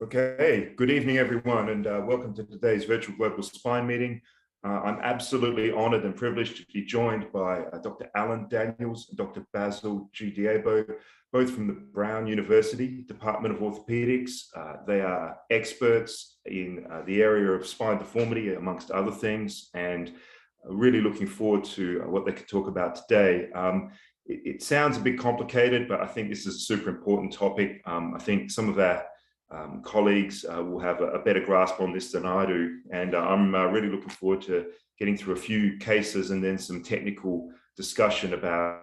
Okay, good evening, everyone, and welcome to today's virtual global spine meeting. I'm absolutely honored and privileged to be joined by Dr. Alan Daniels and Dr. Basil G. Diebo, both from the Brown University Department of Orthopedics. They are experts in the area of spine deformity, amongst other things, and really looking forward to what they could talk about today. It sounds a bit complicated, but I think this is a super important topic. I think some of our colleagues will have a better grasp on this than I do. And I'm really looking forward to getting through a few cases and then some technical discussion about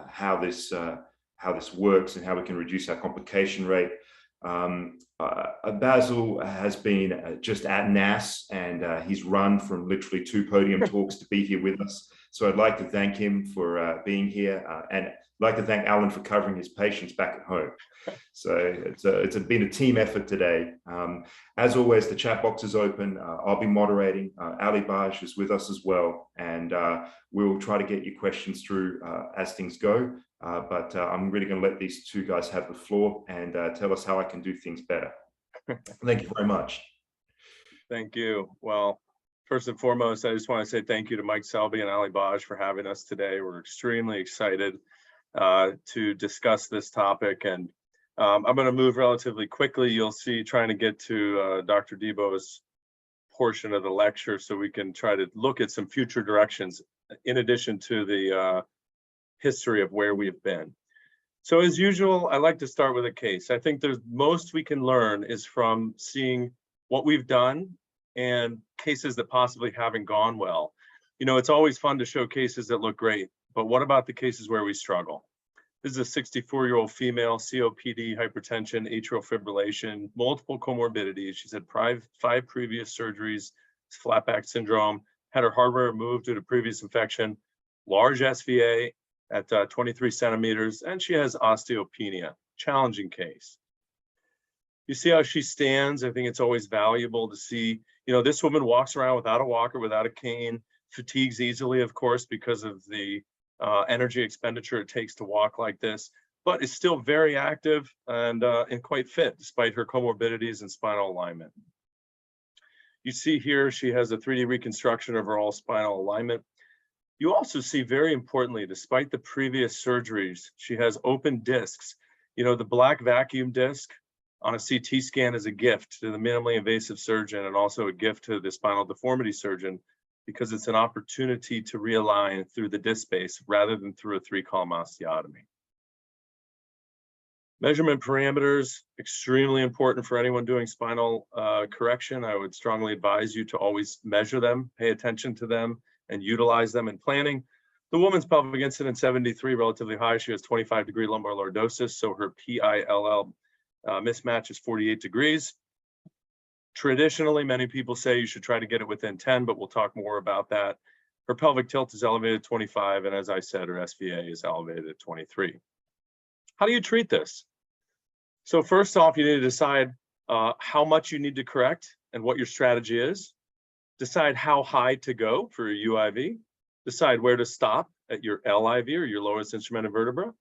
how this works and how we can reduce our complication rate. Basil has been just at NAS, and he's run from literally 2 podium talks to be here with us. So I'd like to thank him for being here, and I'd like to thank Alan for covering his patients back at home. So it's been a team effort today. As always, the chat box is open. I'll be moderating. Ali Baj is with us as well, and we'll try to get your questions through as things go. But I'm really going to let these two guys have the floor and tell us how I can do things better. Thank you very much. Thank you. Well, first and foremost, I just want to say thank you to Mike Selby and Ali Baj for having us today. We're extremely excited to discuss this topic, and I'm going to move relatively quickly. You'll see trying to get to Dr. Diebo's portion of the lecture so we can try to look at some future directions in addition to the history of where we've been. So as usual, I like to start with a case. I think there's most we can learn is from seeing what we've done and cases that possibly haven't gone well. You know, it's always fun to show cases that look great, but what about the cases where we struggle? This is a 64-year-old female, COPD, hypertension, atrial fibrillation, multiple comorbidities. She's had 5 previous surgeries, flat back syndrome, had her hardware removed due to previous infection, large SVA at 23 centimeters, and she has osteopenia. Challenging case. You see how she stands? I think it's always valuable to see, you know, this woman walks around without a walker, without a cane, fatigues easily, of course, because of the energy expenditure it takes to walk like this, but is still very active and quite fit despite her comorbidities and spinal alignment. You see here, she has a 3D reconstruction of her all spinal alignment. You also see, very importantly, despite the previous surgeries, she has open discs. You know, the black vacuum disc on a CT scan is a gift to the minimally invasive surgeon and also a gift to the spinal deformity surgeon, because it's an opportunity to realign through the disc space rather than through a 3-column osteotomy. Measurement parameters, extremely important for anyone doing spinal correction. I would strongly advise you to always measure them, pay attention to them, and utilize them in planning. The woman's pelvic incidence 73, relatively high. She has 25-degree lumbar lordosis, so her PILL mismatch is 48 degrees. Traditionally, many people say you should try to get it within 10, but we'll talk more about that. Her pelvic tilt is elevated at 25, and as I said, her SVA is elevated at 23. How do you treat this? So first off, you need to decide how much you need to correct and what your strategy is. Decide how high to go for your UIV. Decide where to stop at your LIV or your lowest instrumented vertebra.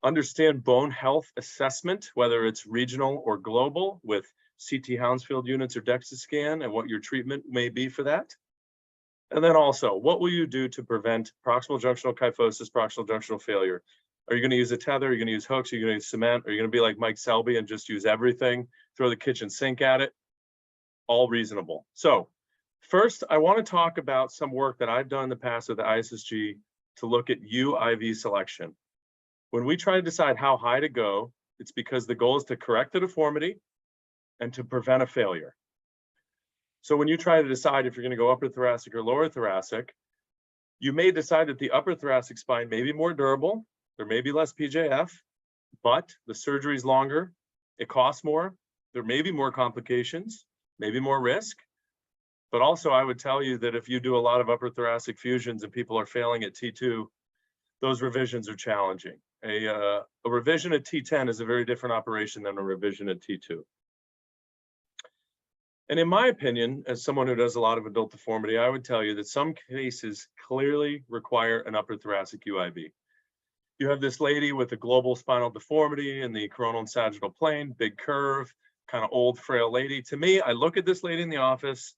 Understand bone health assessment, whether it's regional or global, with CT Hounsfield units or DEXA scan, and what your treatment may be for that. And then also, what will you do to prevent proximal junctional kyphosis, proximal junctional failure? Are you going to use a tether? Are you going to use hooks? Are you going to use cement? Are you going to be like Mike Selby and just use everything, throw the kitchen sink at it? All reasonable. So first, I want to talk about some work that I've done in the past with the ISSG to look at UIV selection. When we try to decide how high to go, it's because the goal is to correct the deformity and to prevent a failure. So when you try to decide if you're going to go upper thoracic or lower thoracic, you may decide that the upper thoracic spine may be more durable, there may be less PJF, but the surgery is longer, it costs more, there may be more complications, maybe more risk. But also I would tell you that if you do a lot of upper thoracic fusions and people are failing at T2, those revisions are challenging. A revision at T10 is a very different operation than a revision at T2. And in my opinion, as someone who does a lot of adult deformity, I would tell you that some cases clearly require an upper thoracic UIV. You have this lady with a global spinal deformity in the coronal and sagittal plane, big curve, kind of old, frail lady. To me, I look at this lady in the office,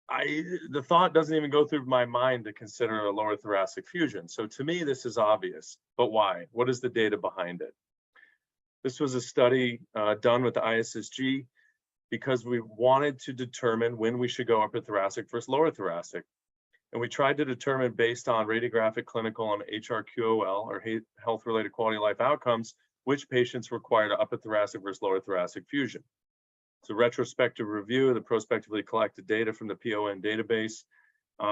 the thought doesn't even go through my mind to consider a lower thoracic fusion. So to me, this is obvious, but why? What is the data behind it? This was a study done with the ISSG because we wanted to determine when we should go upper thoracic versus lower thoracic. And we tried to determine based on radiographic, clinical, and HRQOL, or health-related quality of life outcomes, which patients required upper thoracic versus lower thoracic fusion. It's a retrospective review of the prospectively collected data from the PON database.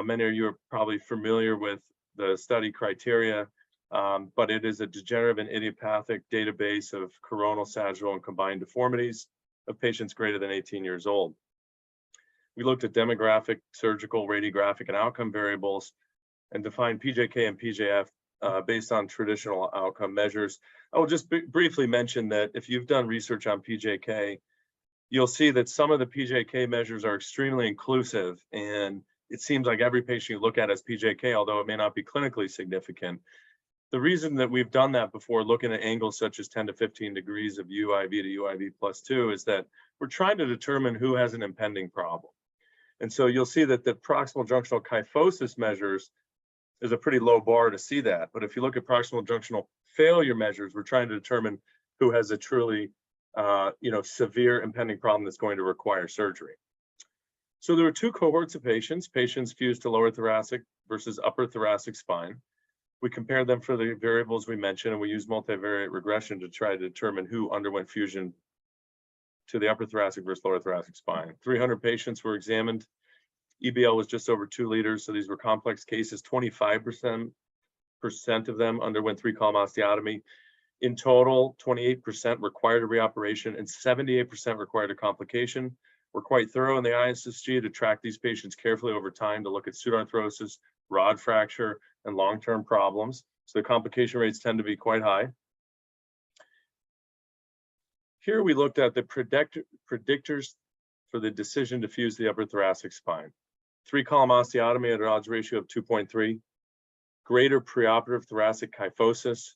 Many of you are probably familiar with the study criteria, but it is a degenerative and idiopathic database of coronal, sagittal, and combined deformities of patients greater than 18 years old. We looked at demographic, surgical, radiographic, and outcome variables and defined PJK and PJF based on traditional outcome measures. I will just briefly mention that if you've done research on PJK, you'll see that some of the PJK measures are extremely inclusive, and it seems like every patient you look at as PJK, although it may not be clinically significant. The reason that we've done that before, looking at angles such as 10 to 15 degrees of UIV to UIV +2, is that we're trying to determine who has an impending problem. And so you'll see that the proximal junctional kyphosis measures is a pretty low bar to see that. But if you look at proximal junctional failure measures, we're trying to determine who has a truly severe impending problem that's going to require surgery. So there were two cohorts of patients fused to lower thoracic versus upper thoracic spine. We compared them for the variables we mentioned, and we used multivariate regression to try to determine who underwent fusion to the upper thoracic versus lower thoracic spine. 300 patients were examined. EBL was just over 2 liters, so these were complex cases. 25% of them underwent 3-column osteotomy. In total, 28% required a reoperation and 78% required a complication. We're quite thorough in the ISSG to track these patients carefully over time to look at pseudoarthrosis, rod fracture, and long-term problems. So the complication rates tend to be quite high. Here we looked at the predictors for the decision to fuse the upper thoracic spine. 3-column osteotomy at an odds ratio of 2.3, greater preoperative thoracic kyphosis,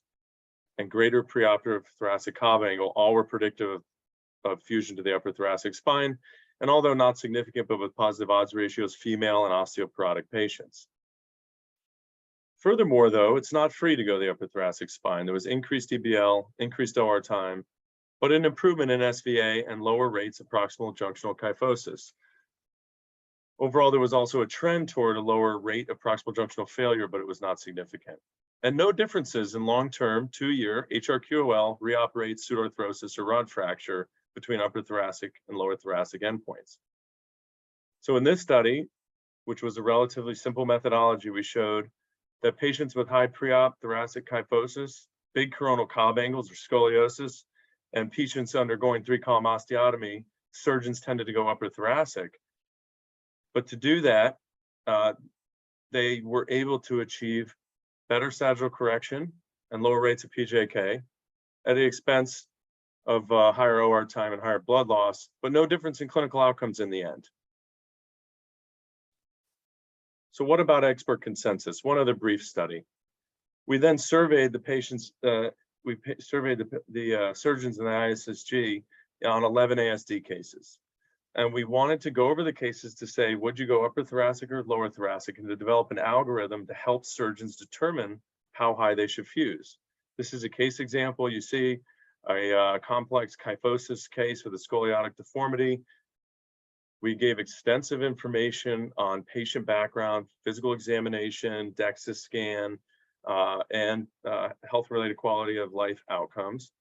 and greater preoperative thoracic cob angle, all were predictive of fusion to the upper thoracic spine, and although not significant, but with positive odds ratios, female and osteoporotic patients. Furthermore, though, it's not free to go to the upper thoracic spine. There was increased EBL, increased OR time, but an improvement in SVA and lower rates of proximal junctional kyphosis. Overall, there was also a trend toward a lower rate of proximal junctional failure, but it was not significant. And no differences in long-term 2-year HRQOL, reoperate, pseudoarthrosis, or rod fracture between upper thoracic and lower thoracic endpoints. So in this study, which was a relatively simple methodology, we showed that patients with high pre-op thoracic kyphosis, big coronal cob angles or scoliosis, and patients undergoing 3-column osteotomy, surgeons tended to go upper thoracic. But to do that, they were able to achieve better sagittal correction and lower rates of PJK at the expense of higher OR time and higher blood loss, but no difference in clinical outcomes in the end. So what about expert consensus? One other brief study. We then surveyed the patients, surveyed the surgeons in the ISSG on 11 ASD cases. And we wanted to go over the cases to say, would you go upper thoracic or lower thoracic, and to develop an algorithm to help surgeons determine how high they should fuse. This is a case example. You see a complex kyphosis case with a scoliotic deformity. We gave extensive information on patient background, physical examination, DEXA scan, and health-related quality of life outcomes.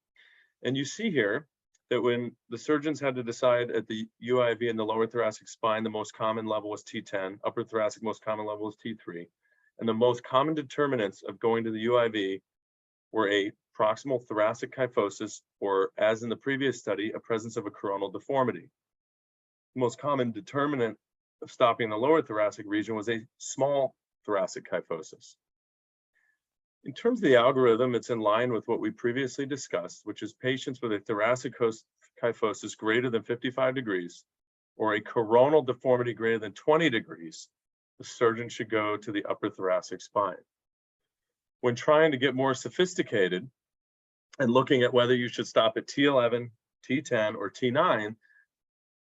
And you see here that when the surgeons had to decide at the UIV and the lower thoracic spine, the most common level was T10, upper thoracic most common level was T3. And the most common determinants of going to the UIV were a proximal thoracic kyphosis, or as in the previous study, a presence of a coronal deformity. The most common determinant of stopping the lower thoracic region was a small thoracic kyphosis. In terms of the algorithm, it's in line with what we previously discussed, which is patients with a thoracic kyphosis greater than 55 degrees or a coronal deformity greater than 20 degrees, the surgeon should go to the upper thoracic spine. When trying to get more sophisticated and looking at whether you should stop at T11, T10 or T9,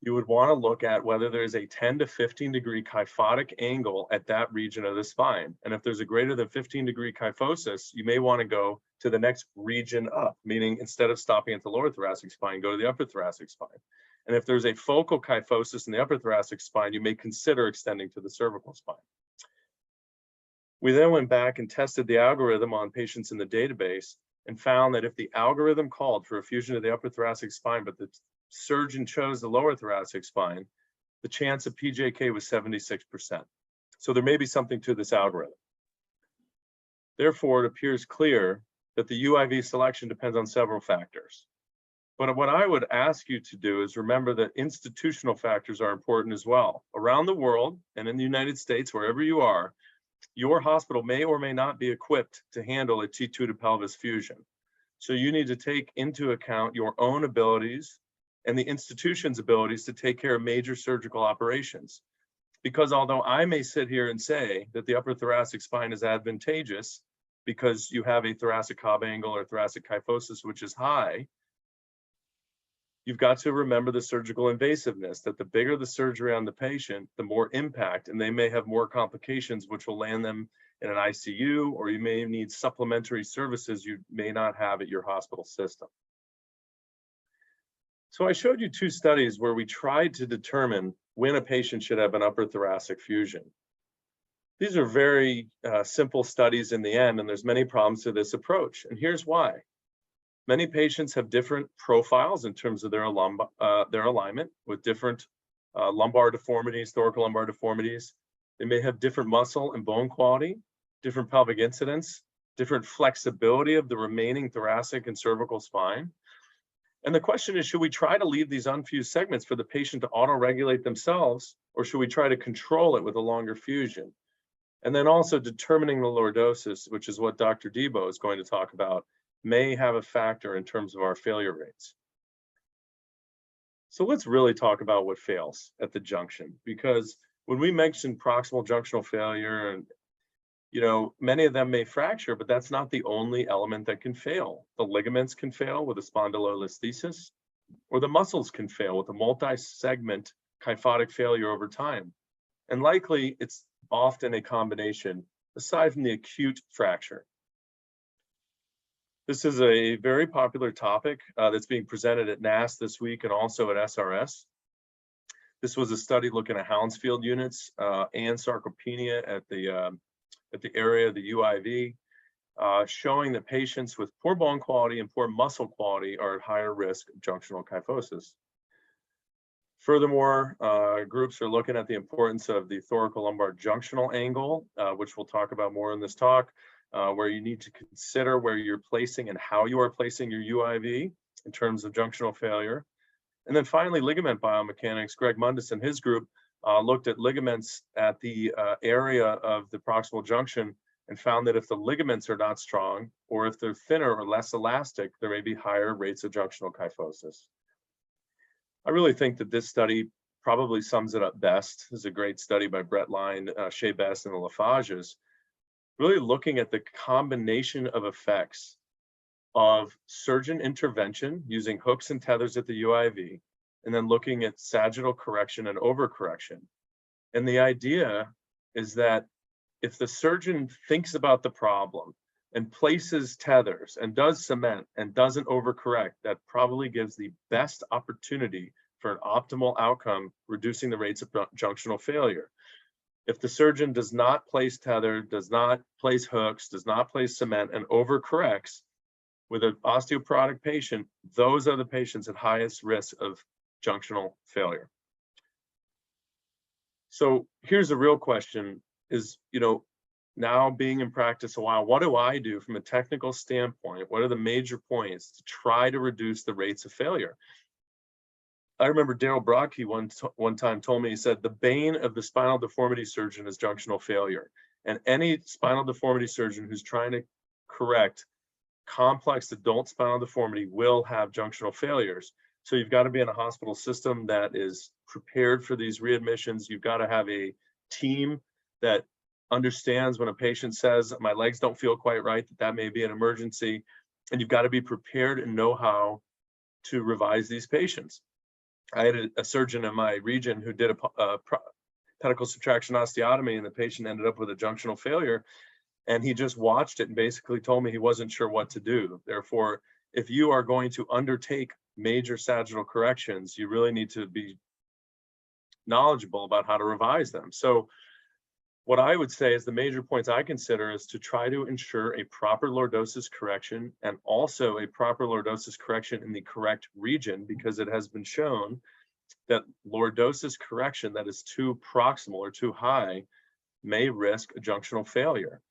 you would want to look at whether there's a 10 to 15 degree kyphotic angle at that region of the spine. And if there's a greater than 15 degree kyphosis, you may want to go to the next region up, meaning instead of stopping at the lower thoracic spine, go to the upper thoracic spine. And if there's a focal kyphosis in the upper thoracic spine, you may consider extending to the cervical spine. We then went back and tested the algorithm on patients in the database and found that if the algorithm called for a fusion of the upper thoracic spine, but the surgeon chose the lower thoracic spine, the chance of PJK was 76%. So there may be something to this algorithm. Therefore, it appears clear that the UIV selection depends on several factors. But what I would ask you to do is remember that institutional factors are important as well. Around the world and in the United States, wherever you are, your hospital may or may not be equipped to handle a T2 to pelvis fusion. So you need to take into account your own abilities and the institution's abilities to take care of major surgical operations. Because although I may sit here and say that the upper thoracic spine is advantageous because you have a thoracic Cobb angle or thoracic kyphosis, which is high, you've got to remember the surgical invasiveness, that the bigger the surgery on the patient, the more impact, and they may have more complications, which will land them in an ICU, or you may need supplementary services you may not have at your hospital system. So I showed you two studies where we tried to determine when a patient should have an upper thoracic fusion. These are very simple studies in the end, and there's many problems to this approach. And here's why. Many patients have different profiles in terms of their alignment with different lumbar deformities, thoracolumbar deformities. They may have different muscle and bone quality, different pelvic incidence, different flexibility of the remaining thoracic and cervical spine. And the question is, should we try to leave these unfused segments for the patient to auto-regulate themselves, or should we try to control it with a longer fusion? And then also determining the lordosis, which is what Dr. Debo is going to talk about, may have a factor in terms of our failure rates. So let's really talk about what fails at the junction, because when we mention proximal junctional failure, and many of them may fracture, but that's not the only element that can fail. The ligaments can fail with a spondylolisthesis, or the muscles can fail with a multi-segment kyphotic failure over time. And likely it's often a combination, aside from the acute fracture. This is a very popular topic that's being presented at NASS this week and also at SRS. This was a study looking at Hounsfield units and sarcopenia at the area of the UIV, showing that patients with poor bone quality and poor muscle quality are at higher risk of junctional kyphosis. Furthermore, groups are looking at the importance of the thoracolumbar junctional angle, which we'll talk about more in this talk, where you need to consider where you're placing and how you are placing your UIV in terms of junctional failure. And then finally, ligament biomechanics. Greg Mundis and his group looked at ligaments at the area of the proximal junction and found that if the ligaments are not strong, or if they're thinner or less elastic, there may be higher rates of junctional kyphosis. I really think that this study probably sums it up best. This is a great study by Brett Line, Shea Best, and the Lafages, really looking at the combination of effects of surgeon intervention using hooks and tethers at the UIV, and then looking at sagittal correction and overcorrection. And the idea is that if the surgeon thinks about the problem and places tethers and does cement and doesn't overcorrect, that probably gives the best opportunity for an optimal outcome, reducing the rates of junctional failure. If the surgeon does not place tether, does not place hooks, does not place cement, and overcorrects with an osteoporotic patient, those are the patients at highest risk of junctional failure. So here's the real question is, now being in practice a while, what do I do from a technical standpoint? What are the major points to try to reduce the rates of failure? I remember Daryl Brocky one time told me, he said, the bane of the spinal deformity surgeon is junctional failure. And any spinal deformity surgeon who's trying to correct complex adult spinal deformity will have junctional failures. So you've got to be in a hospital system that is prepared for these readmissions. You've got to have a team that understands when a patient says, my legs don't feel quite right, that may be an emergency. And you've got to be prepared and know how to revise these patients. I had a surgeon in my region who did a pedicle subtraction osteotomy, and the patient ended up with a junctional failure. And he just watched it and basically told me he wasn't sure what to do. Therefore, if you are going to undertake major sagittal corrections, you really need to be knowledgeable about how to revise them. So what I would say is the major points I consider is to try to ensure a proper lordosis correction, and also a proper lordosis correction in the correct region, because it has been shown that lordosis correction that is too proximal or too high may risk a junctional failure.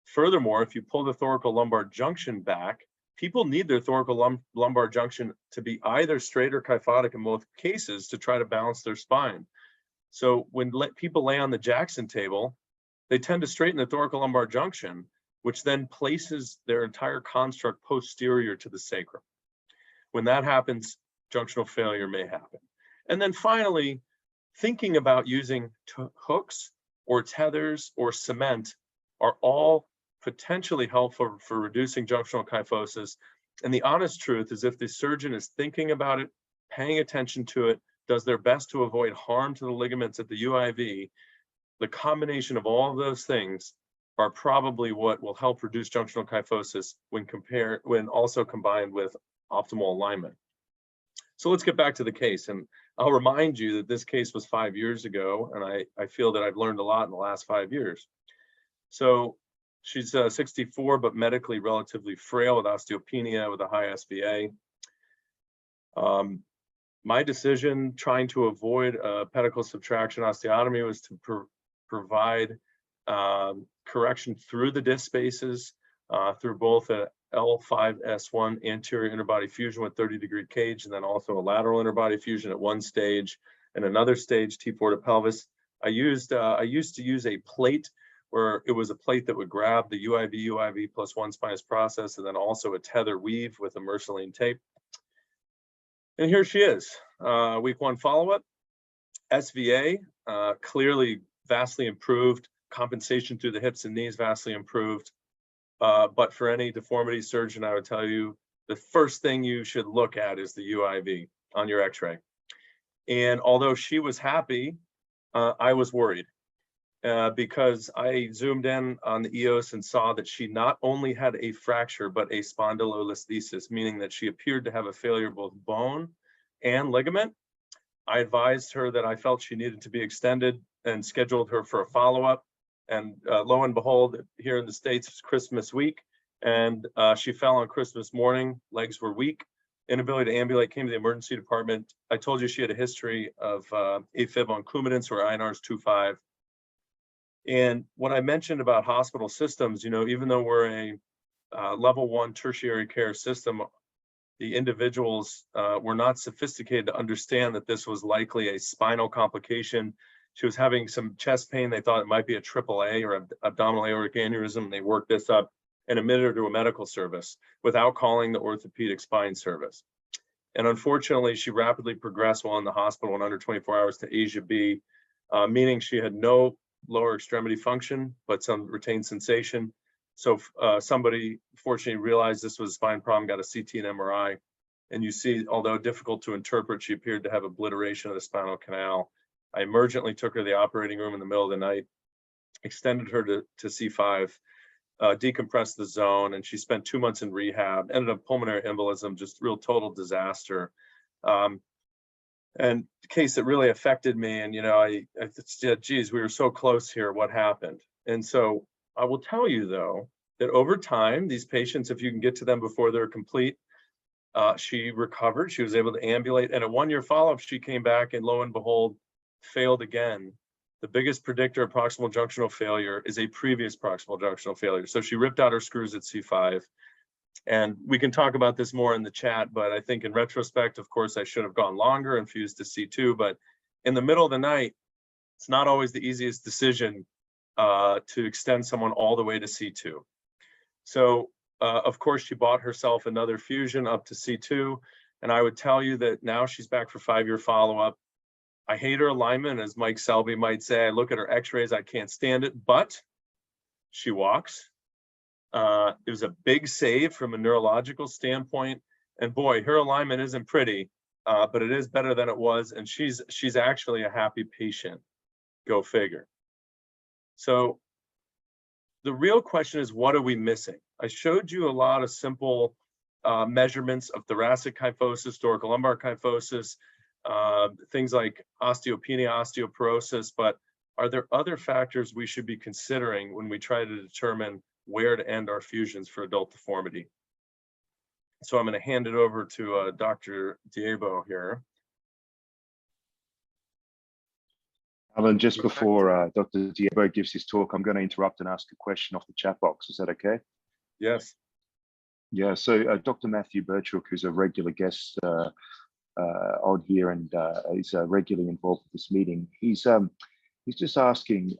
Furthermore, if you pull the thoracolumbar junction back, people need their thoracolumbar junction to be either straight or kyphotic in both cases to try to balance their spine. So when people lay on the Jackson table, they tend to straighten the thoracolumbar junction, which then places their entire construct posterior to the sacrum. When that happens, junctional failure may happen. And then finally, thinking about using hooks or tethers or cement are all potentially helpful for reducing junctional kyphosis. And the honest truth is, if the surgeon is thinking about it, paying attention to it, does their best to avoid harm to the ligaments at the UIV, the combination of all of those things are probably what will help reduce junctional kyphosis when also combined with optimal alignment. So let's get back to the case. And I'll remind you that this case was 5 years ago, and I feel that I've learned a lot in the last 5 years. So she's 64, but medically relatively frail with osteopenia with a high SVA. My decision trying to avoid a pedicle subtraction osteotomy was to provide correction through the disc spaces, through both a L5S1 anterior interbody fusion with 30-degree cage, and then also a lateral interbody fusion at one stage, and another stage T4 to pelvis. I used to use a plate, where it was a plate that would grab the UIV plus one spinous process, and then also a tether weave with a Merceline tape. And here she is, week 1 follow-up. SVA, clearly vastly improved. Compensation through the hips and knees vastly improved. But for any deformity surgeon, I would tell you the first thing you should look at is the UIV on your x-ray. And although she was happy, I was worried because I zoomed in on the EOS and saw that she not only had a fracture, but a spondylolisthesis, meaning that she appeared to have a failure of both bone and ligament. I advised her that I felt she needed to be extended and scheduled her for a follow-up. And lo and behold, here in the States, it's Christmas week, and she fell on Christmas morning. Legs were weak, inability to ambulate, came to the emergency department. I told you she had a history of AFib on Coumadin, or INR's 2.5. And what I mentioned about hospital systems, you know, even though we're a level 1 tertiary care system, the individuals were not sophisticated to understand that this was likely a spinal complication. She was having some chest pain. They thought it might be a AAA or abdominal aortic aneurysm. They worked this up and admitted her to a medical service without calling the orthopedic spine service. And unfortunately, she rapidly progressed while in the hospital in under 24 hours to Asia B, meaning she had no lower extremity function, but some retained sensation. So somebody fortunately realized this was a spine problem, got a CT and MRI. And you see, although difficult to interpret, she appeared to have obliteration of the spinal canal. I emergently took her to the operating room in the middle of the night, extended her to C5, decompressed the zone, and she spent 2 months in rehab, ended up pulmonary embolism, just real total disaster. And the case that really affected me, and, you know, I said, geez, we were so close here, what happened? And so I will tell you, though, that over time, these patients, if you can get to them before they're complete, she recovered, she was able to ambulate, and at 1-year follow-up, she came back and lo and behold, failed again. The biggest predictor of proximal junctional failure is a previous proximal junctional failure. So she ripped out her screws at C5. And we can talk about this more in the chat, but I think in retrospect, of course, I should have gone longer and fused to C2. But in the middle of the night, it's not always the easiest decision to extend someone all the way to C2. So, of course, she bought herself another fusion up to C2. And I would tell you that now she's back for 5-year follow-up. I hate her alignment, as Mike Selby might say. I look at her x-rays, I can't stand it, but she walks. It was a big save from a neurological standpoint. And boy, her alignment isn't pretty, but it is better than it was. And she's actually a happy patient. Go figure. So the real question is, what are we missing? I showed you a lot of simple measurements of thoracic kyphosis, thoracolumbar kyphosis, things like osteopenia, osteoporosis, but are there other factors we should be considering when we try to determine where to end our fusions for adult deformity? So I'm going to hand it over to Dr. Diebo here. Alan, just before Dr. Diebo gives his talk, I'm going to interrupt and ask a question off the chat box. Is that okay? Yes. Yeah, so Dr. Matthew Birchhook, who's a regular guest on here and is regularly involved with this meeting, he's just asking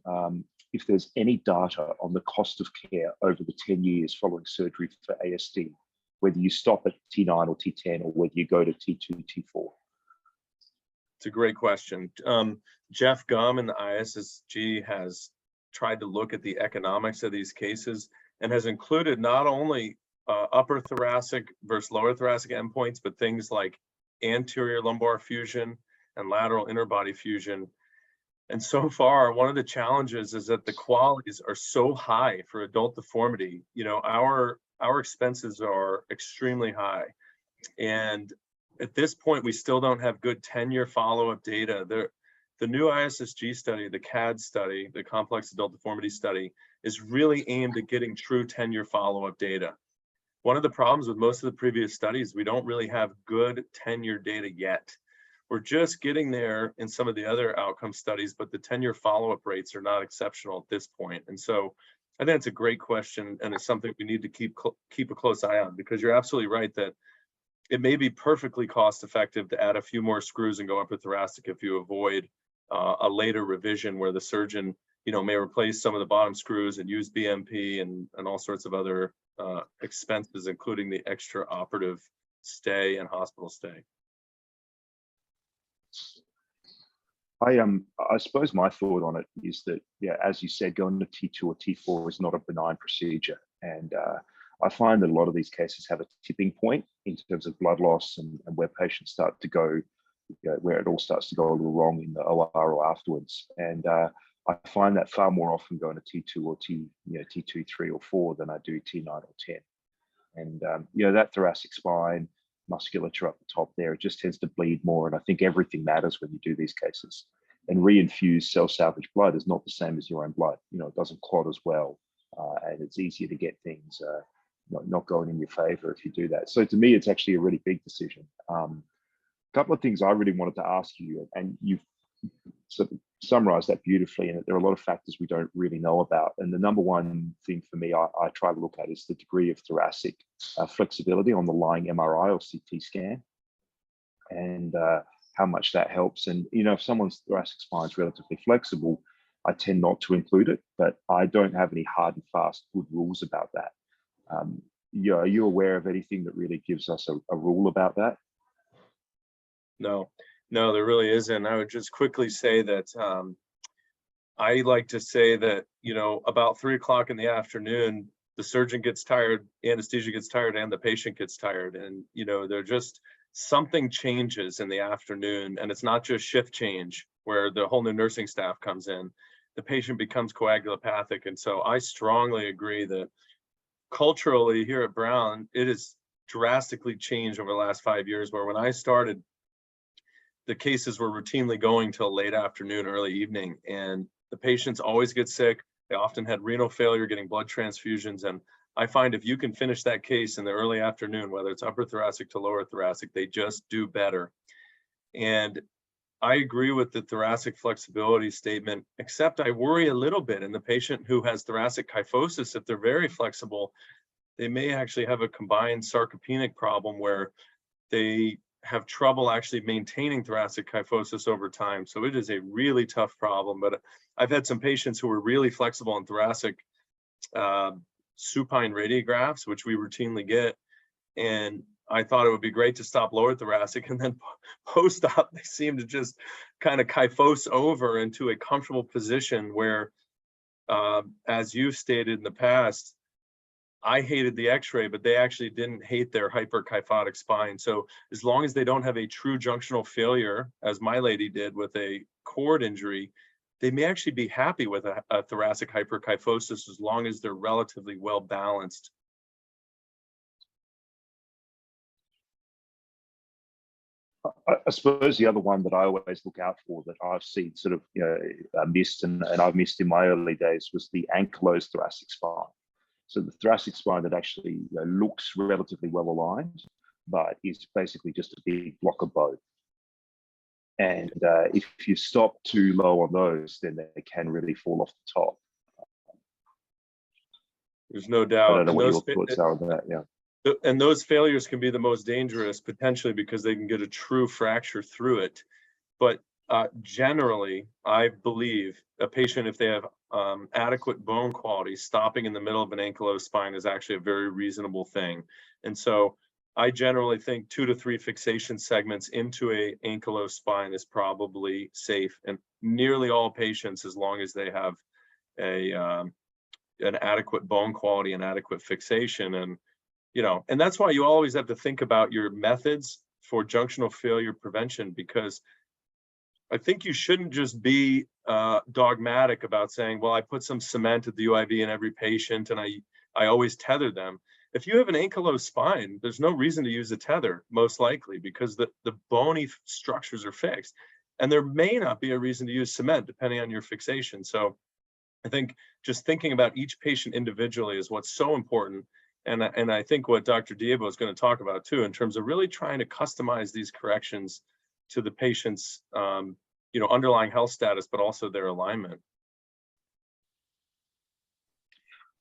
if there's any data on the cost of care over the 10 years following surgery for ASD, whether you stop at T9 or T10 or whether you go to T2, T4. It's a great question. Jeff Gum in the ISSG has tried to look at the economics of these cases and has included not only upper thoracic versus lower thoracic endpoints, but things like anterior lumbar fusion and lateral interbody fusion. And so far, one of the challenges is that the qualities are so high for adult deformity. You know, our expenses are extremely high. And at this point, we still don't have good 10-year follow-up data. The new ISSG study, the CAD study, the complex adult deformity study, is really aimed at getting true 10-year follow-up data. One of the problems with most of the previous studies, we don't really have good 10-year data yet. We're just getting there in some of the other outcome studies, but the 10-year follow-up rates are not exceptional at this point. And so I think it's a great question, and it's something we need to keep a close eye on, because you're absolutely right that it may be perfectly cost effective to add a few more screws and go upper thoracic if you avoid a later revision where the surgeon, you know, may replace some of the bottom screws and use BMP and all sorts of other expenses, including the extra operative stay and hospital stay. I suppose my thought on it is that, yeah, as you said, going to T2 or T4 is not a benign procedure. And I find that a lot of these cases have a tipping point in terms of blood loss and where patients start to go, you know, where it all starts to go a little wrong in the OR or afterwards. And I find that far more often going to T2 or T2, 3 or 4 than I do T9 or 10. And you know, that thoracic spine musculature up the top there, it just tends to bleed more. And I think everything matters when you do these cases. And reinfused cell salvage blood is not the same as your own blood. You know, it doesn't clot as well, and it's easier to get things not going in your favor if you do that. So to me, it's actually a really big decision. A couple of things I really wanted to ask you, and you've sort of summarized that beautifully, and there are a lot of factors we don't really know about. And the number one thing for me I try to look at is the degree of thoracic flexibility on the lying MRI or CT scan, and how much that helps. And, you know, if someone's thoracic spine is relatively flexible, I tend not to include it, but I don't have any hard and fast good rules about that. Yeah, are you aware of anything that really gives us a rule about that? No, there really isn't. I would just quickly say that I like to say that, you know, about 3 o'clock in the afternoon, the surgeon gets tired, anesthesia gets tired, and the patient gets tired. And, you know, they're just, something changes in the afternoon, and it's not just shift change where the whole new nursing staff comes in. The patient becomes coagulopathic. And so I strongly agree that culturally here at Brown, it has drastically changed over the last 5 years, where when I started, the cases were routinely going till late afternoon, early evening, and the patients always get sick. They often had renal failure, getting blood transfusions. And I find if you can finish that case in the early afternoon, whether it's upper thoracic to lower thoracic, they just do better. And I agree with the thoracic flexibility statement, except I worry a little bit in the patient who has thoracic kyphosis. If they're very flexible, they may actually have a combined sarcopenic problem where they have trouble actually maintaining thoracic kyphosis over time. So it is a really tough problem. But I've had some patients who were really flexible in thoracic supine radiographs, which we routinely get. And I thought it would be great to stop lower thoracic, and then post-op, they seem to just kind of kyphose over into a comfortable position where, as you've stated in the past, I hated the x-ray, but they actually didn't hate their hyperkyphotic spine. So as long as they don't have a true junctional failure, as my lady did with a cord injury, they may actually be happy with a thoracic hyperkyphosis as long as they're relatively well balanced. I suppose the other one that I always look out for that I've seen sort of missed and I've missed in my early days was the ankylosed thoracic spine. So the thoracic spine that actually looks relatively well aligned, but is basically just a big block of bone. And if you stop too low on those, then they can really fall off the top. There's no doubt. I don't know what your thoughts are on that. Yeah. And those failures can be the most dangerous potentially because they can get a true fracture through it. But generally, I believe a patient, if they have adequate bone quality, stopping in the middle of an ankylosed spine is actually a very reasonable thing. And so I generally think 2 to 3 fixation segments into a ankylosed spine is probably safe. And nearly all patients, as long as they have an adequate bone quality and adequate fixation. And and that's why you always have to think about your methods for junctional failure prevention, because I think you shouldn't just be dogmatic about saying, well, I put some cement at the UIV in every patient and I always tether them. If you have an ankylosed spine, there's no reason to use a tether, most likely, because the bony structures are fixed. And there may not be a reason to use cement, depending on your fixation. So I think just thinking about each patient individually is what's so important. And I think what Dr. Diebo is going to talk about too, in terms of really trying to customize these corrections to the patient's, underlying health status, but also their alignment.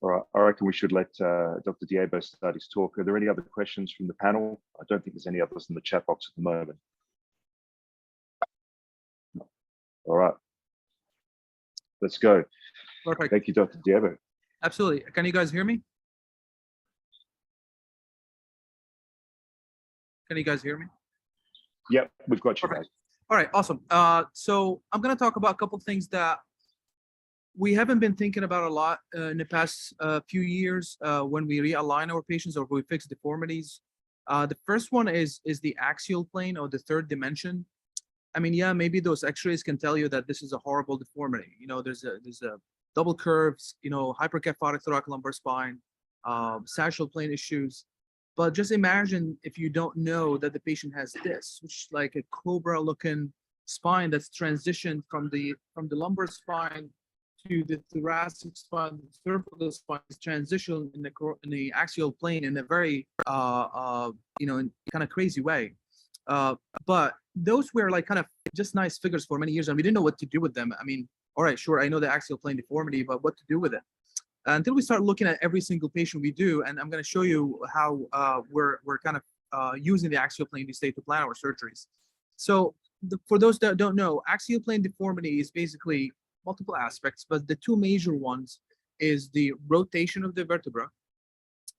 All right, I reckon we should let Dr. Diebo start his talk. Are there any other questions from the panel? I don't think there's any others in the chat box at the moment. No. All right, let's go. Perfect. Thank you, Dr. Diebo. Absolutely. Can you guys hear me? Can you guys hear me? Yep, we've got you. Perfect. All right, awesome. So I'm going to talk about a couple of things that we haven't been thinking about a lot in the past few years when we realign our patients or we fix deformities. The first one is the axial plane or the third dimension. I mean, yeah, maybe those X-rays can tell you that this is a horrible deformity. There's a double curves, hyperkyphotic thoracolumbar spine, sagittal plane issues. But just imagine if you don't know that the patient has this, which is like a cobra-looking spine that's transitioned from the lumbar spine to the thoracic spine, the cervical spine is transitioned in the axial plane in a very, in kind of crazy way. But those were like kind of just nice figures for many years, and we didn't know what to do with them. I mean, all right, sure, I know the axial plane deformity, but what to do with it? Until we start looking at every single patient we do, and I'm going to show you how we're kind of using the axial plane these days to plan our surgeries. So for those that don't know, axial plane deformity is basically multiple aspects, but the two major ones is the rotation of the vertebra,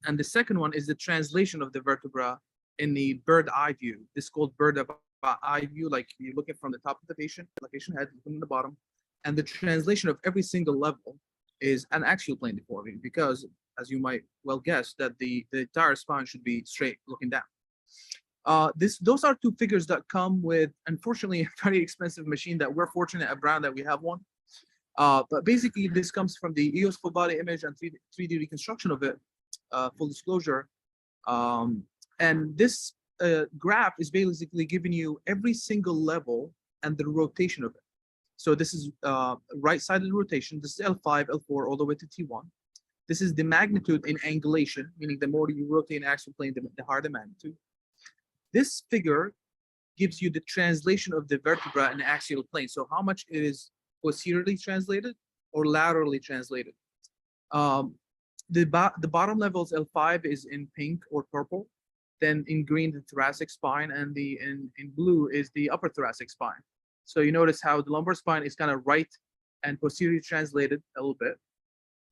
and the second one is the translation of the vertebra in the bird eye view. This is called bird eye view, like you're looking from the top of the patient head, looking at the bottom, and the translation of every single level is an axial plane deformity, because as you might well guess that the entire spine should be straight looking down. Those are two figures that come with, unfortunately, a very expensive machine that we're fortunate at Brown that we have one. But basically this comes from the EOS full body image and 3D reconstruction of it, full disclosure. And this graph is basically giving you every single level and the rotation of it. So this is right-sided rotation. This is L5, L4, all the way to T1. This is the magnitude in angulation, meaning the more you rotate an axial plane, the higher the magnitude. This figure gives you the translation of the vertebra in the axial plane. So how much it is posteriorly translated or laterally translated. The bottom levels, L5 is in pink or purple. Then in green, the thoracic spine, and in blue is the upper thoracic spine. So you notice how the lumbar spine is kind of right and posteriorly translated a little bit,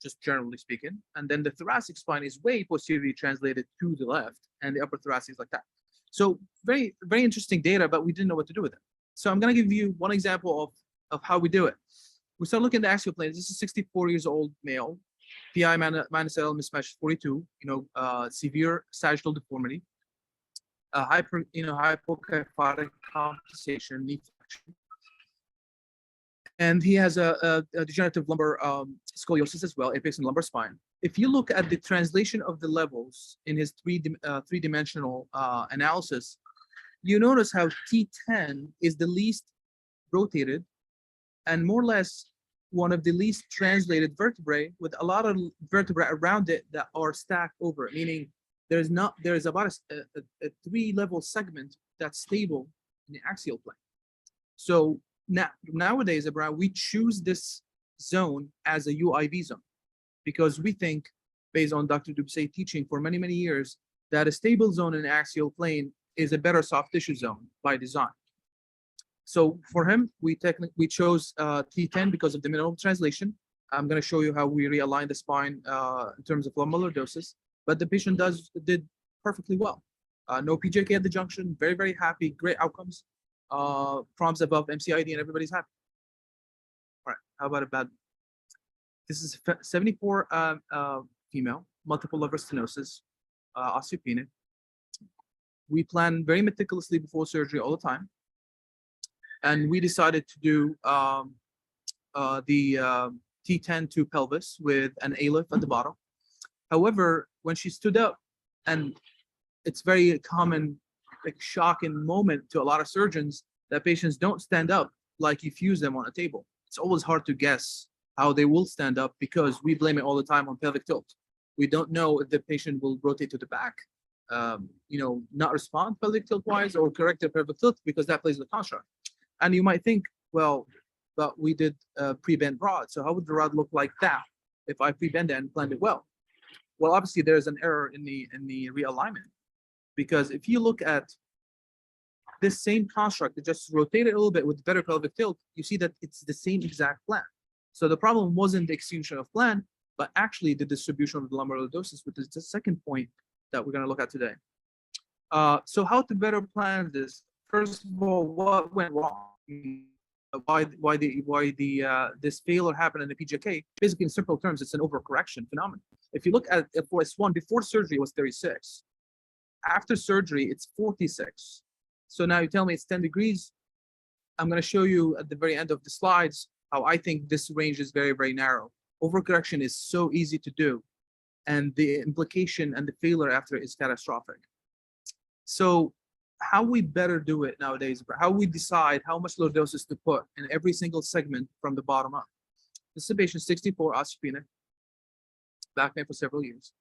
just generally speaking. And then the thoracic spine is way posteriorly translated to the left, and the upper thoracic is like that. So very, very interesting data, but we didn't know what to do with it. So I'm going to give you one example of how we do it. We start looking at the axial plane. This is a 64 years old male. PI minus L mismatch 42, severe sagittal deformity, hypokyphotic compensation, knee flexion. And he has a degenerative lumbar scoliosis as well, apex and lumbar spine. If you look at the translation of the levels in his three-dimensional analysis, you notice how T10 is the least rotated and more or less one of the least translated vertebrae, with a lot of vertebrae around it that are stacked over it, meaning there's about a three-level segment that's stable in the axial plane. So nowadays, Abraham, we choose this zone as a UIV zone because we think, based on Dr. Dubsey teaching for many, many years, that a stable zone in the axial plane is a better soft tissue zone by design. So for him, we chose T10 because of the minimal translation. I'm going to show you how we realign the spine in terms of lumbar lordosis, but the patient did perfectly well. No PJK at the junction, very, very happy, great outcomes. Proms above MCID and everybody's happy. All right, how about a bad? This is 74 female, multiple lever stenosis, osteopenic. We plan very meticulously before surgery all the time. And we decided to do the T10 to pelvis with an A-lift at the bottom. However, when she stood up, and it's very common, like shocking moment to a lot of surgeons, that patients don't stand up like you fuse them on a table. It's always hard to guess how they will stand up because we blame it all the time on pelvic tilt. We don't know if the patient will rotate to the back, not respond pelvic tilt wise, or correct their pelvic tilt because that plays the construct. And you might think, well, but we did pre-bend rod. So how would the rod look like that if I pre-bend it and planned it well? Well, obviously there's an error in the realignment, because if you look at this same construct, it just rotated a little bit with better pelvic tilt, you see that it's the same exact plan. So the problem wasn't the execution of plan, but actually the distribution of the lumbar lordosis, which is the second point that we're going to look at today. So how to better plan this? First of all, what went wrong? Why this failure happened in the PJK? Basically, in simple terms, it's an overcorrection phenomenon. If you look at FOS1, before surgery it was 36. After surgery, it's 46. So now you tell me it's 10 degrees. I'm going to show you at the very end of the slides how I think this range is very, very narrow. Overcorrection is so easy to do, and the implication and the failure after is catastrophic. So how we better do it nowadays, how we decide how much lordosis to put in every single segment from the bottom up. This is a patient 64, osteopenic, back pain for several years.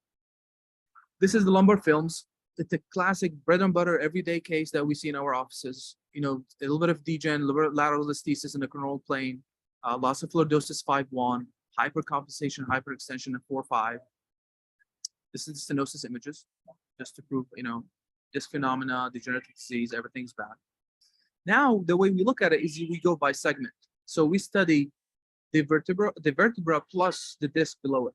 This is the lumbar films. It's a classic bread and butter everyday case that we see in our offices. A little bit of degen, lateral listhesis in the coronal plane, loss of lordosis 5-1, hypercompensation, hyperextension at 4-5. This is the stenosis images, just to prove, this phenomena, degenerative disease, everything's bad. Now, the way we look at it is we go by segment. So we study the vertebra plus the disc below it.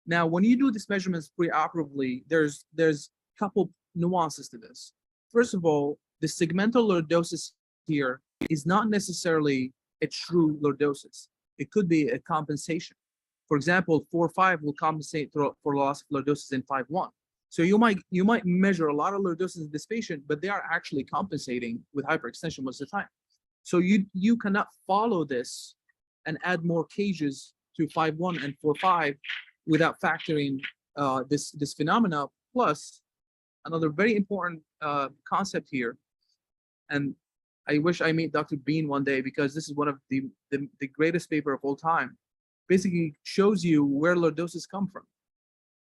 Now, when you do these measurements preoperatively, there's a couple nuances to this. First of all, the segmental lordosis here is not necessarily a true lordosis. It could be a compensation. For example, 4-5 will compensate for loss of lordosis in 5-1. So you might measure a lot of lordosis in this patient, but they are actually compensating with hyperextension most of the time. So you cannot follow this and add more cages to 5-1 and 4-5 without factoring this phenomena. Plus, another very important concept here, and I wish I meet Dr. Bean one day because this is one of the greatest paper of all time. Basically shows you where lordosis come from.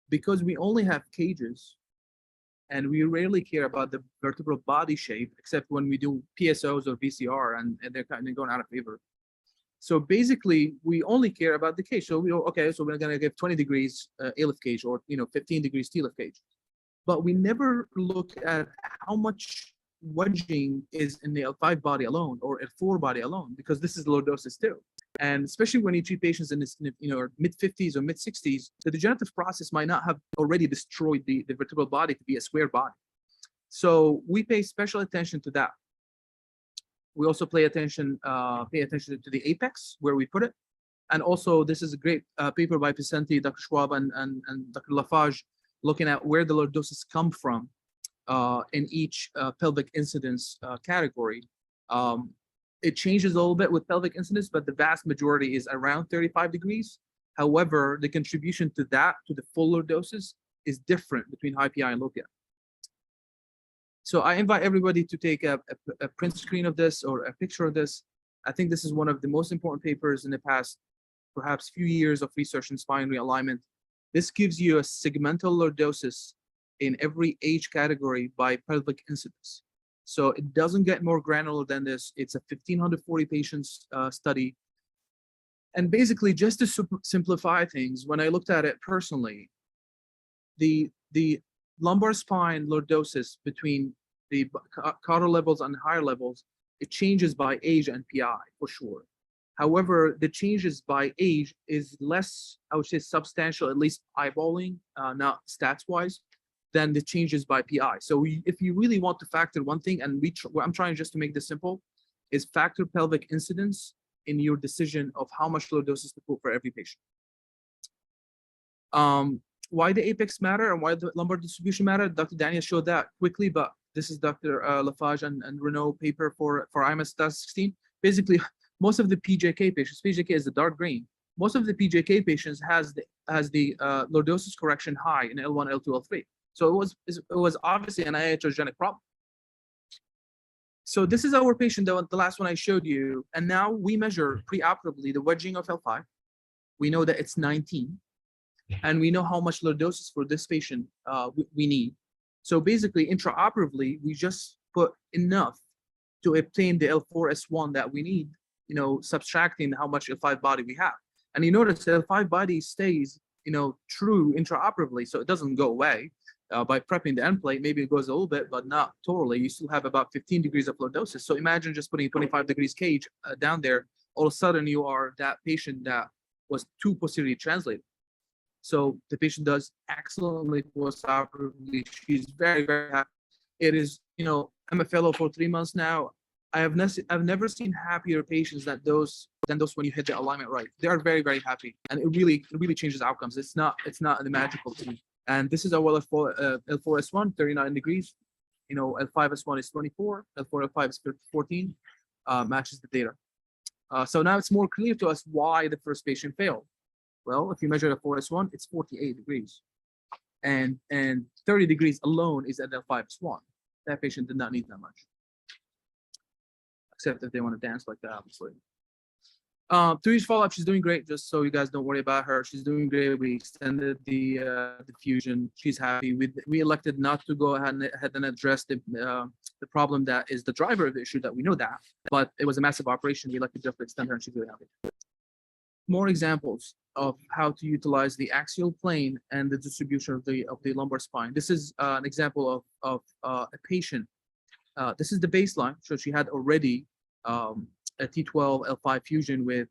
Because we only have cages and we rarely care about the vertebral body shape, except when we do PSOs or VCR and they're kind of going out of favor. So basically, we only care about the cage. So we go, okay, so we're going to give 20 degrees A-lift cage or 15 degrees T-lift cage. But we never look at how much wedging is in the L5 body alone or L4 body alone, because this is lordosis too. And especially when you treat patients in this, mid-50s or mid-60s, the degenerative process might not have already destroyed the vertebral body to be a square body. So we pay special attention to that. We also pay attention to the apex, where we put it. And also, this is a great paper by Vicente, Dr. Schwab, and Dr. Lafarge, looking at where the lordosis come from in each pelvic incidence category. It changes a little bit with pelvic incidence, but the vast majority is around 35 degrees. However, the contribution to that, to the full lordosis, is different between high PI and low PI. So I invite everybody to take a print screen of this or a picture of this. I think this is one of the most important papers in the past, perhaps few years of research in spine realignment. This gives you a segmental lordosis in every age category by pelvic incidence. So it doesn't get more granular than this. It's a 1,540 patients study. And basically, just to simplify things, when I looked at it personally, the lumbar spine lordosis between the caudal levels and higher levels, it changes by age and PI for sure. However, the changes by age is less, I would say, substantial, at least eyeballing, not stats-wise, than the changes by PI. So if you really want to factor one thing, and I'm trying just to make this simple, is factor pelvic incidence in your decision of how much lordosis to put for every patient. Why the apex matter and why the lumbar distribution matter, Dr. Daniel showed that quickly, but this is Dr. Lafarge and Renault paper for IMS 2016. Basically, most of the PJK patients, PJK is the dark green, most of the PJK patients has the lordosis correction high in L1, L2, L3. So it was obviously an iatrogenic problem. So this is our patient, the last one I showed you, and now we measure preoperatively the wedging of L5. We know that it's 19, and we know how much lordosis for this patient we need. So basically, intraoperatively, we just put enough to obtain the L4S1 that we need, subtracting how much L5 body we have. And you notice the L5 body stays, true intraoperatively, so it doesn't go away. By prepping the end plate, maybe it goes a little bit, but not totally. You still have about 15 degrees of lordosis. So imagine just putting 25 degrees cage down there. All of a sudden, you are that patient that was too posteriorly translated. So the patient does excellently postoperatively. She's very, very happy. It is, I'm a fellow for 3 months now. I've never seen happier patients than those when you hit the alignment right. They are very, very happy, and it really changes outcomes. It's not the magical thing. And this is our L4S1, 39 degrees. L5S1 is 24, L4L5 is 14, matches the data. So now it's more clear to us why the first patient failed. Well, if you measure L4S1, it's 48 degrees. And 30 degrees alone is at L5S1. That patient did not need that much. Except if they want to dance like that, obviously. 2 years follow-up, she's doing great, just so you guys don't worry about her. She's doing great. We extended the diffusion. She's happy. We elected not to go ahead and address the problem that is the driver of the issue, that we know that, but it was a massive operation. We elected just to extend her, and she's really happy. More examples of how to utilize the axial plane and the distribution of the lumbar spine. This is an example of a patient. This is the baseline. So she had already a T12 L5 fusion with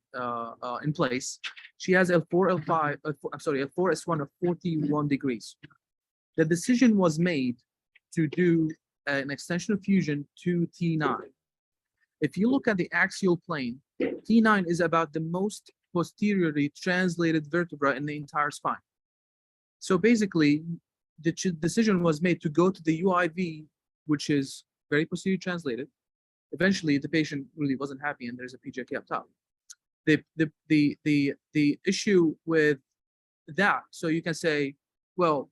in place. She has L4S1 of 41 degrees. The decision was made to do an extension of fusion to T9. If you look at the axial plane, T9 is about the most posteriorly translated vertebra in the entire spine. So basically, the decision was made to go to the UIV, which is very posteriorly translated. Eventually, the patient really wasn't happy, and there's a PJK up top. The issue with that, so you can say, well,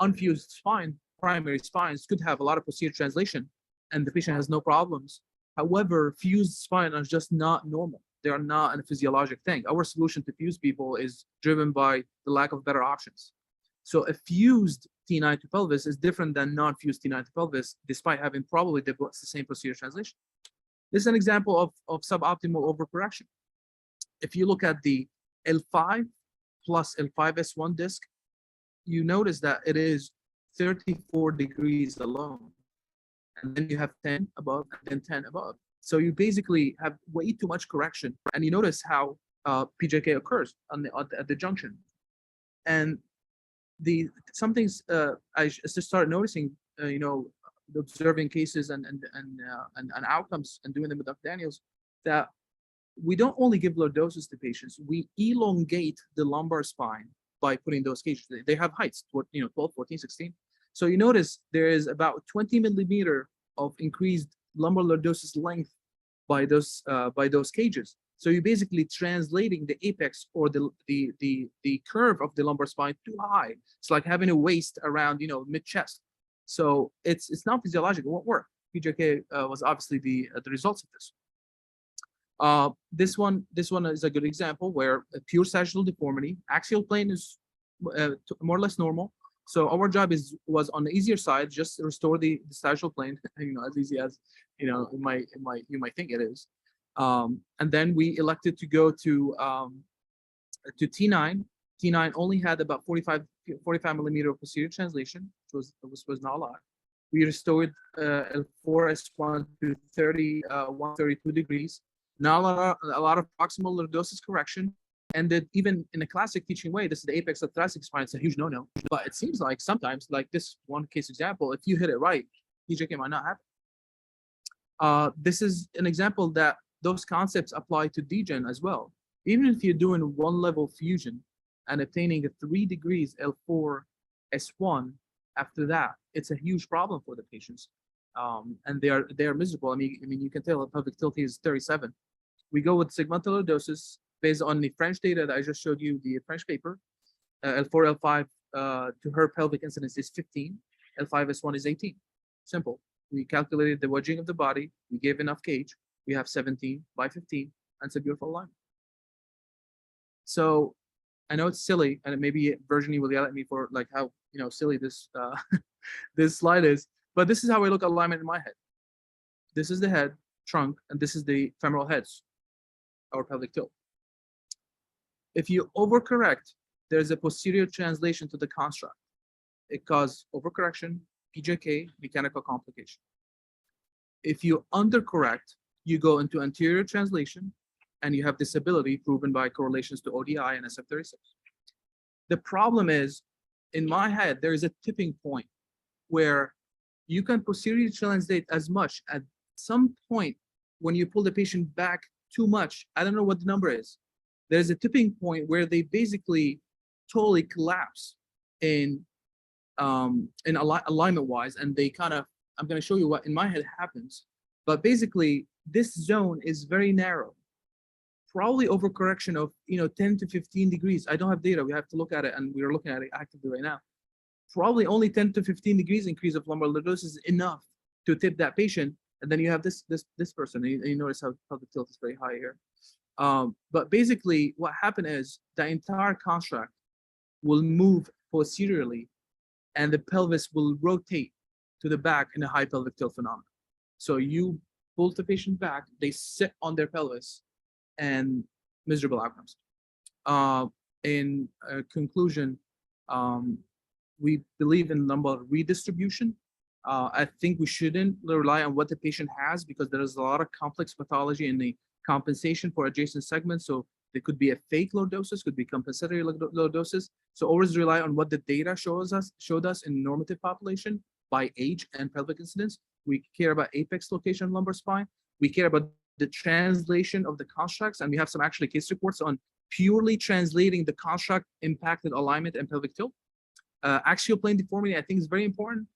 unfused spine, primary spines could have a lot of posterior translation, and the patient has no problems. However, fused spine are just not normal. They are not a physiologic thing. Our solution to fuse people is driven by the lack of better options. So a fused T9 to pelvis is different than non-fused T9 to pelvis, despite having probably the same posterior translation. This is an example of suboptimal overcorrection. If you look at the L5 plus L5S1 disc, you notice that it is 34 degrees alone. And then you have 10 above and then 10 above. So you basically have way too much correction. And you notice how PJK occurs at the junction. And some things I just started noticing, observing cases and outcomes and doing them with Dr. Daniels, that we don't only give lordosis to patients, we elongate the lumbar spine by putting those cages. They have heights, 12, 14, 16. So you notice there is about 20 millimeter of increased lumbar lordosis length by those cages. So you're basically translating the apex or the curve of the lumbar spine too high. It's like having a waist around, mid chest. So it's not physiological. It won't work. PJK was obviously the results of this. This one is a good example where a pure sagittal deformity, axial plane is more or less normal. So our job was on the easier side, just restore the sagittal plane, as easy as you might think it is. And then we elected to go to T9. T9 only had about 45 millimeter of posterior translation, which was not a lot. We restored L4S1 to 132 degrees. Not a lot of proximal lordosis correction. And that even in a classic teaching way, this is the apex of thoracic spine. It's a huge no-no. But it seems like sometimes, like this one case example, if you hit it right, PJK might not happen. This is an example that those concepts apply to degen as well. Even if you're doing one level fusion and obtaining a 3 degrees L4S1, after that, it's a huge problem for the patients. And they are miserable. I mean, you can tell pelvic tilt is 37. We go with segmental lordosis based on the French data that I just showed you, the French paper. L4, L5 to her pelvic incidence is 15. L5S1 is 18. Simple. We calculated the wedging of the body. We gave enough cage. We have 17 by 15, and it's a beautiful alignment. So I know it's silly, and maybe Virginie will yell at me for like how silly this this slide is, but this is how I look at alignment in my head. This is the head, trunk, and this is the femoral heads, or pelvic tilt. If you overcorrect, there's a posterior translation to the construct. It causes overcorrection, PJK, mechanical complication. If you undercorrect, you go into anterior translation, and you have disability proven by correlations to ODI and SF36. The problem is, in my head, there is a tipping point where you can posteriorly translate as much. At some point, when you pull the patient back too much, I don't know what the number is, there's a tipping point where they basically totally collapse in alignment-wise, and they kind of, I'm going to show you what in my head happens, but basically this zone is very narrow, probably overcorrection of 10 to 15 degrees. I don't have data, we have to look at it, and we're looking at it actively right now. Probably only 10 to 15 degrees increase of lumbar lordosis is enough to tip that patient, and then you have this person, and you notice how pelvic tilt is very high here. But basically what happened is the entire construct will move posteriorly, and the pelvis will rotate to the back in a high pelvic tilt phenomenon. So you pull the patient back, they sit on their pelvis, and miserable outcomes. In conclusion, we believe in lumbar redistribution. I think we shouldn't rely on what the patient has, because there is a lot of complex pathology in the compensation for adjacent segments. So there could be a fake lordosis, could be compensatory lordosis. So always rely on what the data showed us in normative population by age and pelvic incidence. We care about apex location of lumbar spine. We care about the translation of the constructs, and we have some actually case reports on purely translating the construct impacted alignment and pelvic tilt. Axial plane deformity, I think, is very important.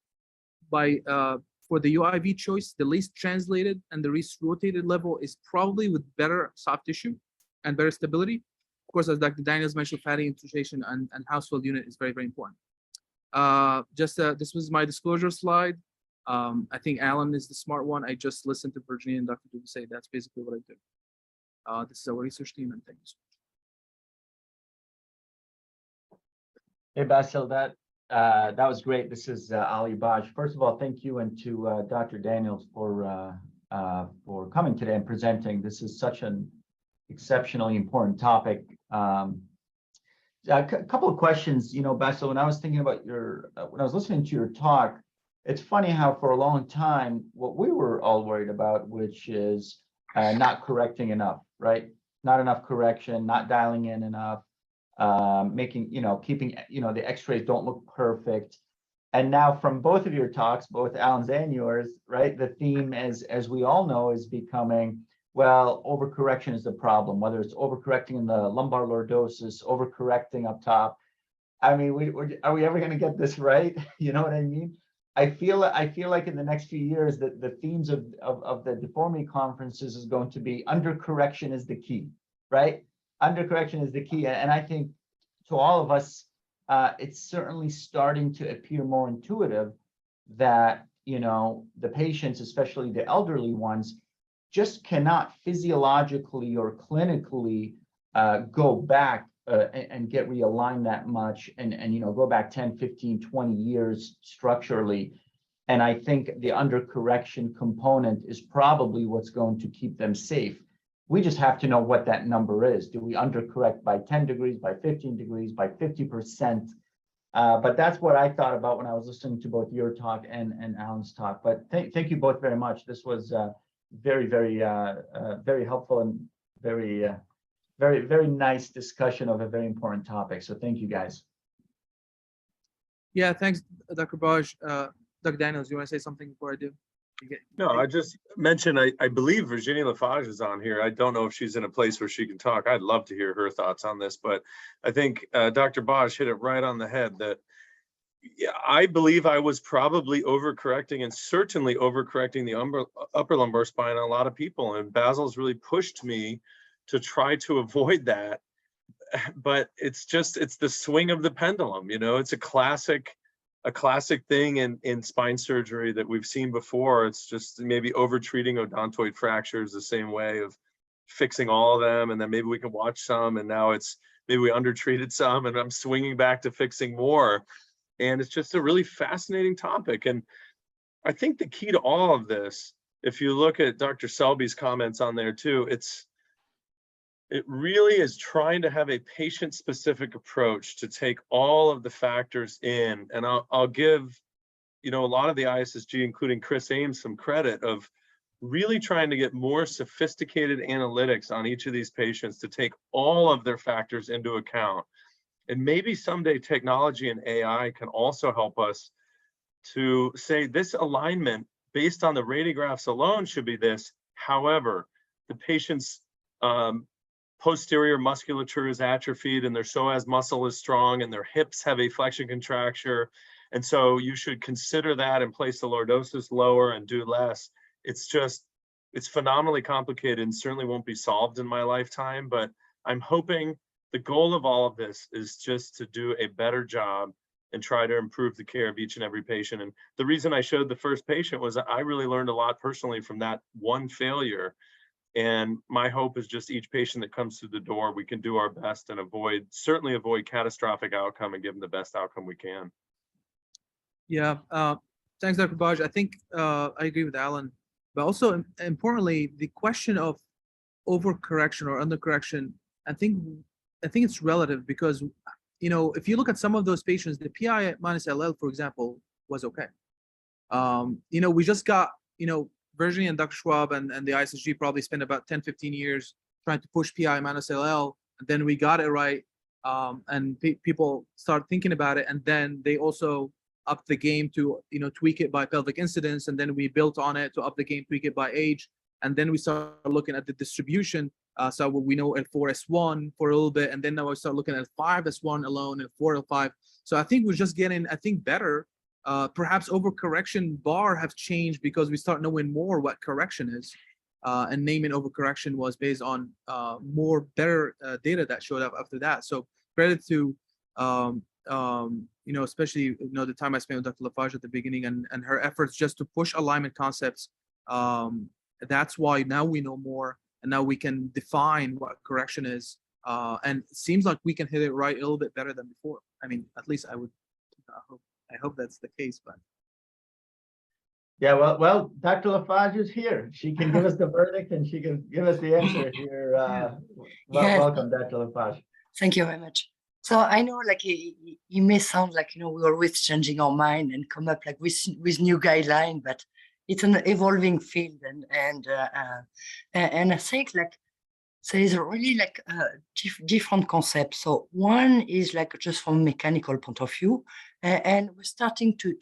For the UIV choice, the least translated and the least rotated level is probably with better soft tissue and better stability. Of course, as Dr. Daniels mentioned, fatty infiltration and household unit is very, very important. This was my disclosure slide. I think Alan is the smart one. I just listened to Virginie and Dr. Dube say that's basically what I do. This is our research team, and thanks. Hey, Basil, that was great. This is Ali Baj. First of all, thank you, and to Dr. Daniels for coming today and presenting. This is such an exceptionally important topic. A couple of questions, Basil. When I was thinking about when I was listening to your talk, it's funny how for a long time what we were all worried about, which is not correcting enough, right? Not enough correction, not dialing in enough. Keeping, the x-rays don't look perfect. And now from both of your talks, both Alan's and yours, right, the theme, as we all know, is becoming well, overcorrection is the problem, whether it's overcorrecting in the lumbar lordosis, overcorrecting up top. I mean, are we ever going to get this right? You know what I mean? I feel like in the next few years that the themes of the deformity conferences is going to be undercorrection is the key, right? Undercorrection is the key. And I think to all of us, it's certainly starting to appear more intuitive that, you know, the patients, especially the elderly ones, just cannot physiologically or clinically go back and get realigned that much and you know, go back 10, 15, 20 years structurally. And I think the undercorrection component is probably what's going to keep them safe. We just have to know what that number is. Do we undercorrect by 10 degrees, by 15 degrees, by 50%? But that's what I thought about when I was listening to both your talk and Alan's talk. But thank you both very much. This was very, very helpful and very nice discussion of a very important topic. So thank you, guys. Yeah, thanks, Dr. Baj. Dr. Daniels, you want to say something before I do? No, I just mentioned, I believe Virginie Lafage is on here. I don't know if she's in a place where she can talk. I'd love to hear her thoughts on this, but I think Dr. Baj hit it right on the head that I believe I was probably overcorrecting and certainly overcorrecting the upper lumbar spine on a lot of people. And Basil's really pushed me to try to avoid that. But it's the swing of the pendulum, you know, it's a classic thing in spine surgery that we've seen before. It's just maybe over-treating odontoid fractures the same way of fixing all of them. And then maybe we can watch some, and now it's maybe we undertreated some and I'm swinging back to fixing more. And it's just a really fascinating topic. And I think the key to all of this, if you look at Dr. Selby's comments on there too, it really is trying to have a patient-specific approach to take all of the factors in. And I'll give, you know, a lot of the ISSG, including Chris Ames, some credit of really trying to get more sophisticated analytics on each of these patients to take all of their factors into account. And maybe someday technology and AI can also help us to say this alignment based on the radiographs alone should be this. However, the patient's posterior musculature is atrophied and their psoas muscle is strong and their hips have a flexion contracture. And so you should consider that and place the lordosis lower and do less. It's phenomenally complicated and certainly won't be solved in my lifetime, but I'm hoping the goal of all of this is just to do a better job and try to improve the care of each and every patient. And the reason I showed the first patient was I really learned a lot personally from that one failure. And my hope is just each patient that comes through the door, we can do our best and certainly avoid catastrophic outcome and give them the best outcome we can. Yeah, thanks, Dr. Baj. I think I agree with Alan, but also importantly, the question of overcorrection or undercorrection, I think it's relative because, you know, if you look at some of those patients, the PI minus LL, for example, was okay. You know, we just got, you know, Virginie and Dr. Schwab and the ISSG probably spent about 10, 15 years trying to push PI minus LL, and then we got it right, and people start thinking about it, and then they also upped the game to, you know, tweak it by pelvic incidence, and then we built on it to up the game, tweak it by age, and then we start looking at the distribution. So we know L4S1 for a little bit, and then now we start looking at L5S1 alone and 4L5. So I think we're just getting, I think, better. Perhaps overcorrection bar have changed because we start knowing more what correction is, and naming overcorrection was based on better data that showed up after that. So credit to you know, especially, you know, the time I spent with Dr. Lafage at the beginning and her efforts just to push alignment concepts. That's why now we know more, and now we can define what correction is, and it seems like we can hit it right a little bit better than before. I mean, at least I hope that's the case. But yeah, well, Dr. Lafage is here. She can give us the verdict and she can give us the answer here. Welcome, Dr. Lafage. Thank you very much. So I know, like, it may sound like, you know, we're always changing our mind and come up like with new guidelines, but it's an evolving field, and I think like there is really like different concepts. So one is like just from a mechanical point of view, and we're starting to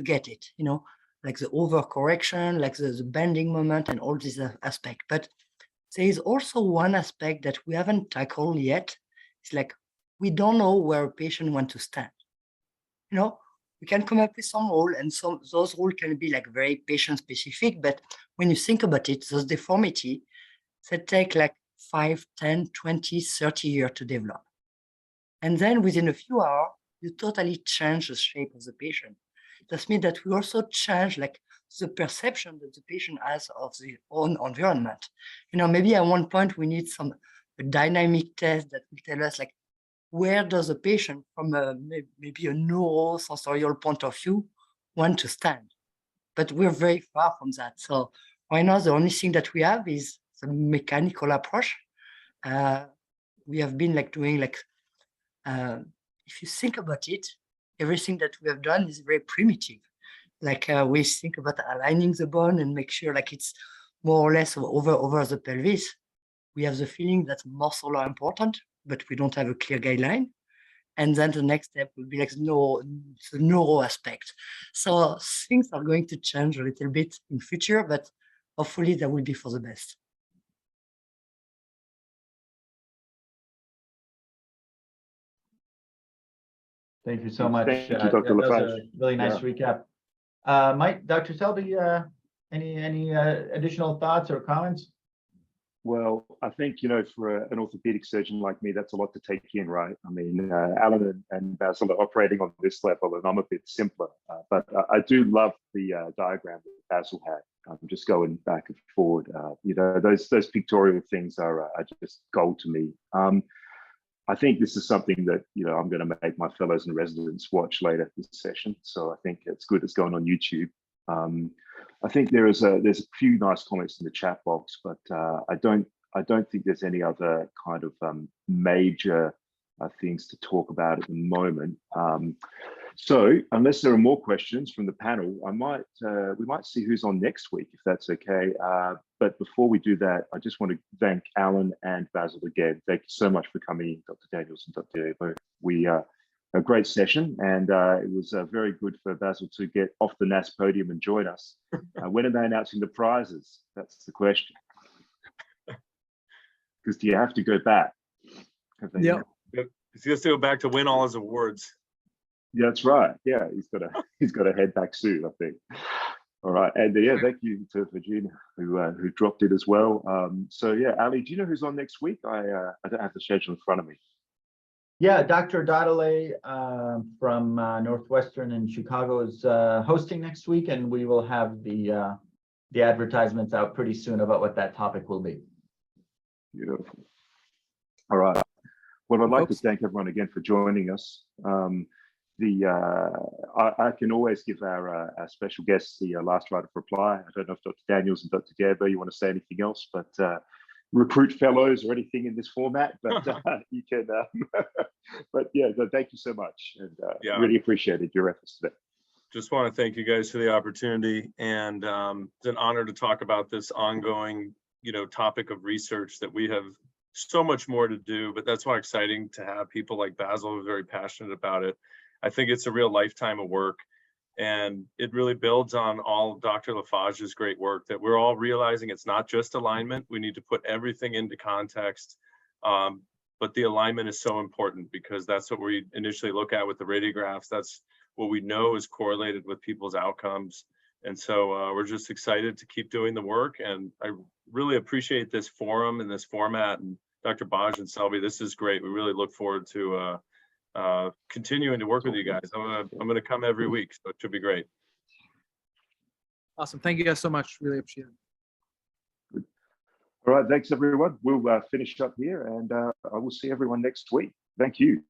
get it, you know, like the overcorrection, like the bending moment and all these aspects. But there is also one aspect that we haven't tackled yet. It's like, we don't know where a patient wants to stand. You know, we can come up with some rule, and those rules can be like very patient specific, but when you think about it, those deformity, they take like 5, 10, 20, 30 years to develop. And then within a few hours, you totally change the shape of the patient. That means that we also change like the perception that the patient has of the own environment. You know, maybe at one point we need a dynamic test that will tell us like, where does a patient from maybe a neurosensorial point of view want to stand? But we're very far from that. So right now, the only thing that we have is the mechanical approach. We have been like doing like, if you think about it, everything that we have done is very primitive. Like we think about aligning the bone and make sure like it's more or less over the pelvis. We have the feeling that muscle are important, but we don't have a clear guideline. And then the next step will be like the neuro aspect. So things are going to change a little bit in future, but hopefully that will be for the best. Thank you so much. Thank you, Dr. That was Lafarge. a really nice recap. Mike, Dr. Selby, any additional thoughts or comments? Well, I think, you know, for an orthopedic surgeon like me, that's a lot to take in, right? I mean, Alan and Basil are operating on this level, and I'm a bit simpler. But I do love the diagram that Basil had. I'm just going back and forward. You know, those pictorial things are just gold to me. I think this is something that, you know, I'm going to make my fellows and residents watch later this session. So I think it's good it's going on YouTube. I think there's a few nice comments in the chat box, but I don't think there's any other kind of major things to talk about at the moment. So unless there are more questions from the panel, we might see who's on next week, if that's okay. But before we do that, I just want to thank Alan and Basil again. Thank you so much for coming in, Dr. Daniels and Dr. Ebo. We a great session, and it was very good for Basil to get off the NAS podium and join us. When are they announcing the prizes? That's the question. Because do you have to go back? Yeah. He's going to go back to win all his awards. Yeah, that's right. Yeah, he's got to head back soon, I think. All right, and yeah, thank you to Virginia who dropped it as well. So yeah, Ali, do you know who's on next week? I don't have the schedule in front of me. Yeah, Dr. Daudelet from Northwestern in Chicago is hosting next week, and we will have the advertisements out pretty soon about what that topic will be. Beautiful. All right. Well, I'd like to thank everyone again for joining us. I can always give our special guests the last right of reply. I don't know if Dr. Daniels and Dr. Gerber, you want to say anything else, but recruit fellows or anything in this format, but you can. But yeah, thank you so much, and really appreciated your efforts today. Just want to thank you guys for the opportunity, and it's an honor to talk about this ongoing, topic of research that we have so much more to do. But that's why it's exciting to have people like Basil who are very passionate about it. I think it's a real lifetime of work, and it really builds on all of Dr. Lafarge's great work that we're all realizing it's not just alignment. We need to put everything into context. But the alignment is so important because that's what we initially look at with the radiographs. That's what we know is correlated with people's outcomes. And so we're just excited to keep doing the work. And I really appreciate this forum and this format. And Dr. Baj and Selby, this is great. We really look forward to continuing to work with you guys. I'm gonna come every week, so it should be great. Awesome. Thank you guys so much. Really appreciate it. Good. All right, thanks everyone. We'll finish up here, and I will see everyone next week. Thank you.